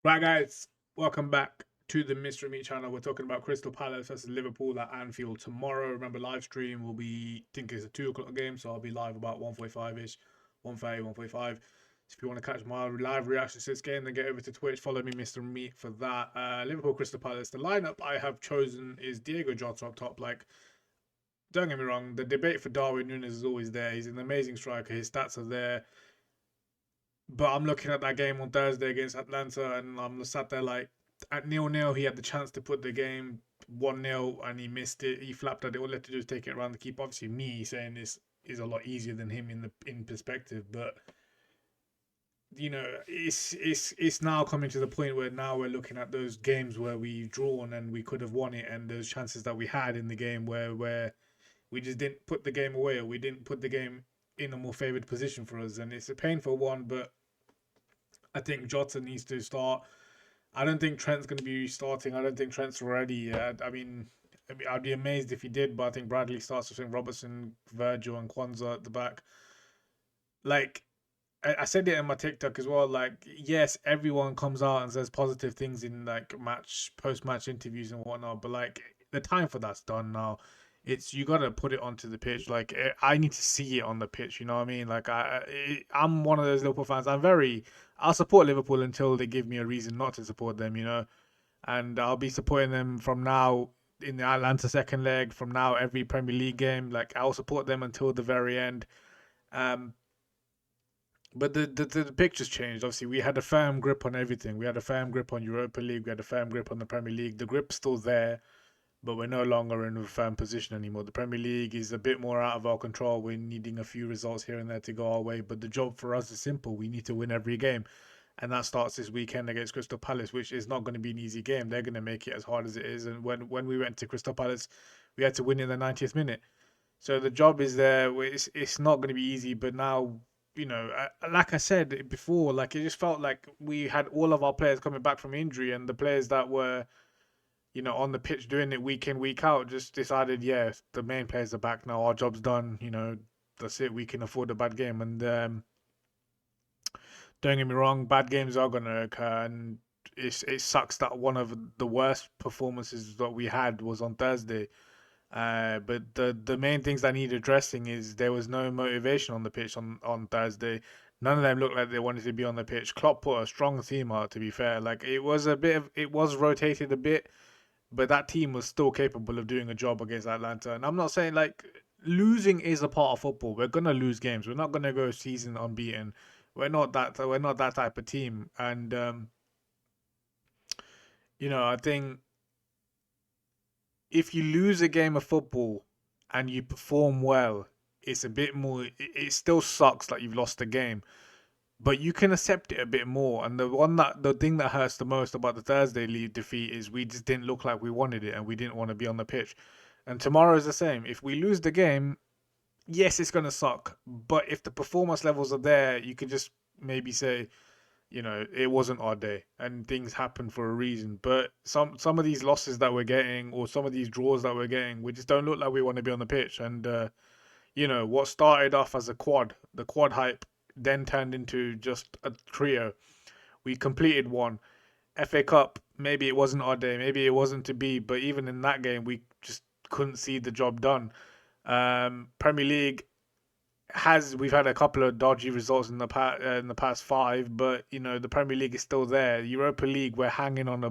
Right, guys, welcome back to the Mystery Meat channel. We're talking about Crystal Palace versus Liverpool at Anfield tomorrow. Remember, live stream will be, I think it's a 2 o'clock game, so I'll be live about 1:45 ish, 1:30, 1:45. So if you want to catch my live reactions to this game, then get over to Twitch. Follow me, Mr. Meat, for that. Liverpool Crystal Palace. The lineup I have chosen is Diego Jota up top. Like, don't get me wrong, the debate for Darwin Núñez is always there. He's an amazing striker. His stats are there. But I'm looking at that game on Thursday against Atlanta, and I'm sat there like, at 0-0, he had the chance to put the game 1-0, and he missed it. He flapped at it. All he had to do is take it around the keeper. Obviously, me saying this is a lot easier than him in perspective, but it's now coming to the point where now we're looking at those games where we've drawn and we could have won it, and those chances that we had in the game where we just didn't put the game away, or we didn't put the game in a more favoured position for us, and it's a painful one. But I think Jota needs to start. I don't think Trent's going to be starting. I don't think Trent's ready. I'd be amazed if he did, but I think Bradley starts. I think Robertson, Virgil, and Kwanzaa at the back. Like, I said it in my TikTok as well. Like, yes, everyone comes out and says positive things in like post-match interviews and whatnot, but like the time for that's done now. It's you got to put it onto the pitch. Like, I need to see it on the pitch. You know what I mean? Like, I'm one of those Liverpool fans. I'll support Liverpool until they give me a reason not to support them. You know, and I'll be supporting them from now in the Atlanta second leg. From now, every Premier League game. Like, I'll support them until the very end. Um, but the picture's changed. Obviously, we had a firm grip on everything. We had a firm grip on Europa League. We had a firm grip on the Premier League. The grip's still there, but we're no longer in a firm position anymore. The Premier League is a bit more out of our control. We're needing a few results here and there to go our way. But the job for us is simple. We need to win every game. And that starts this weekend against Crystal Palace, which is not going to be an easy game. They're going to make it as hard as it is. And when we went to Crystal Palace, we had to win in the 90th minute. So the job is there. It's not going to be easy, but now, like I said before, like it just felt like we had all of our players coming back from injury, and the players that were, on the pitch doing it week in, week out, just decided, yeah, the main players are back now. Our job's done. That's it. We can afford a bad game, and don't get me wrong, bad games are going to occur, and it sucks that one of the worst performances that we had was on Thursday. But the main things that need addressing is there was no motivation on the pitch on Thursday. None of them looked like they wanted to be on the pitch. Klopp put a strong team out, to be fair. Like it was rotated a bit, but that team was still capable of doing a job against Atlanta. And I'm not saying like losing is a part of football. We're gonna lose games. We're not gonna go season unbeaten. We're not that type of team. And I think if you lose a game of football and you perform well, it's a bit more. It still sucks that you've lost the game, but you can accept it a bit more. And the thing that hurts the most about the Thursday league defeat is we just didn't look like we wanted it, and we didn't want to be on the pitch. And tomorrow is the same. If we lose the game, yes, it's gonna suck. But if the performance levels are there, you can just maybe say, it wasn't our day and things happen for a reason. But some of these losses that we're getting, or some of these draws that we're getting, we just don't look like we want to be on the pitch. And what started off as the quad hype, then turned into just a trio. We completed one. FA Cup, maybe it wasn't our day, maybe it wasn't to be, but even in that game, we just couldn't see the job done. Premier League, we've had a couple of dodgy results in the past five, but the Premier League is still there. Europa League, we're hanging on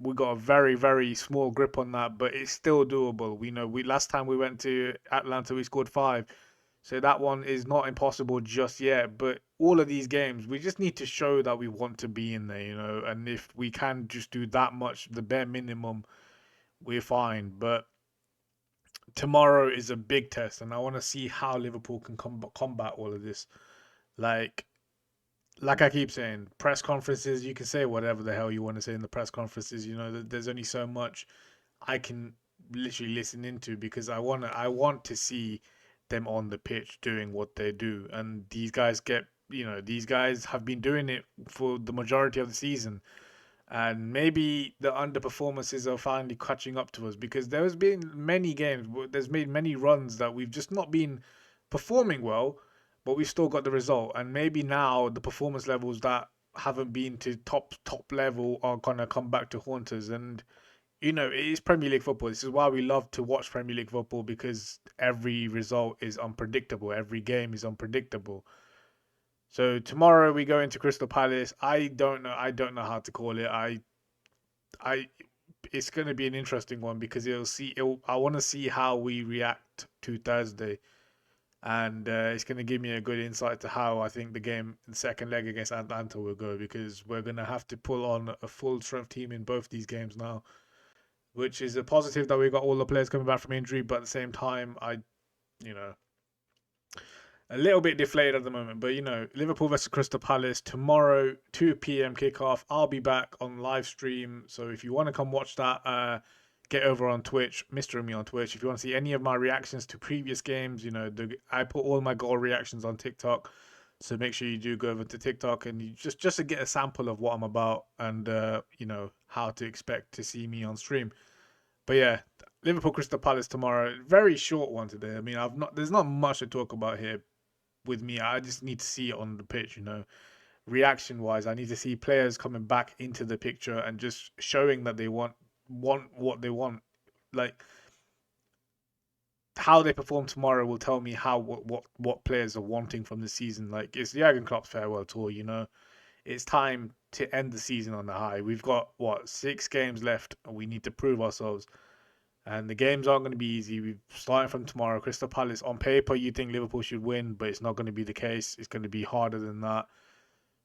we got a very very small grip on that, but it's still doable. We last time we went to Atlanta, we scored five, so that one is not impossible just yet. But all of these games, we just need to show that we want to be in there, and if we can just do that much, the bare minimum, we're fine. But tomorrow is a big test, and I want to see how Liverpool can combat all of this. Like, like I keep saying, press conferences, you can say whatever the hell you want to say in the press conferences. There's only so much I can literally listen into, because I want to see them on the pitch doing what they do, and these guys have been doing it for the majority of the season. And maybe the underperformances are finally catching up to us, because there's been many games, there's made many runs that we've just not been performing well, but we've still got the result. And maybe now the performance levels that haven't been to top level are gonna come back to haunt us. And it is Premier League football. This is why we love to watch Premier League football, because every result is unpredictable. Every game is unpredictable. So tomorrow we go into Crystal Palace. I don't know. I don't know how to call it. I. It's going to be an interesting one because I want to see how we react to Thursday, and it's going to give me a good insight to how I think the second leg against Atlanta will go, because we're going to have to pull on a full strength team in both these games now, which is a positive that we got all the players coming back from injury. But at the same time, you know, a little bit deflated at the moment. But Liverpool versus Crystal Palace tomorrow, 2 p.m. kickoff. I'll be back on live stream. So if you want to come watch that, get over on Twitch, Mr. Me on Twitch. If you want to see any of my reactions to previous games, I put all my goal reactions on TikTok. So make sure you do go over to TikTok and just to get a sample of what I'm about, and how to expect to see me on stream. But yeah, Liverpool Crystal Palace tomorrow. Very short one today. I mean, there's not much to talk about here with me. I just need to see it on the pitch, reaction wise. I need to see players coming back into the picture and just showing that they want what they want. Like, how they perform tomorrow will tell me how what players are wanting from the season. Like, it's Jurgen Klopp's farewell tour. It's time to end the season on the high. We've got 6 games left, and we need to prove ourselves. And the games aren't going to be easy. We're starting from tomorrow. Crystal Palace, on paper, you think Liverpool should win, but it's not going to be the case. It's going to be harder than that.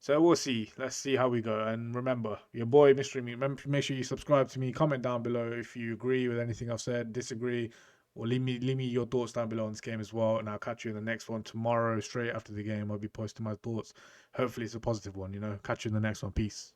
So we'll see. Let's see how we go. And remember, your boy, Mystery Me. Remember, make sure you subscribe to me. Comment down below if you agree with anything I've said, disagree, or leave me your thoughts down below on this game as well. And I'll catch you in the next one tomorrow, straight after the game. I'll be posting my thoughts. Hopefully, it's a positive one. Catch you in the next one. Peace.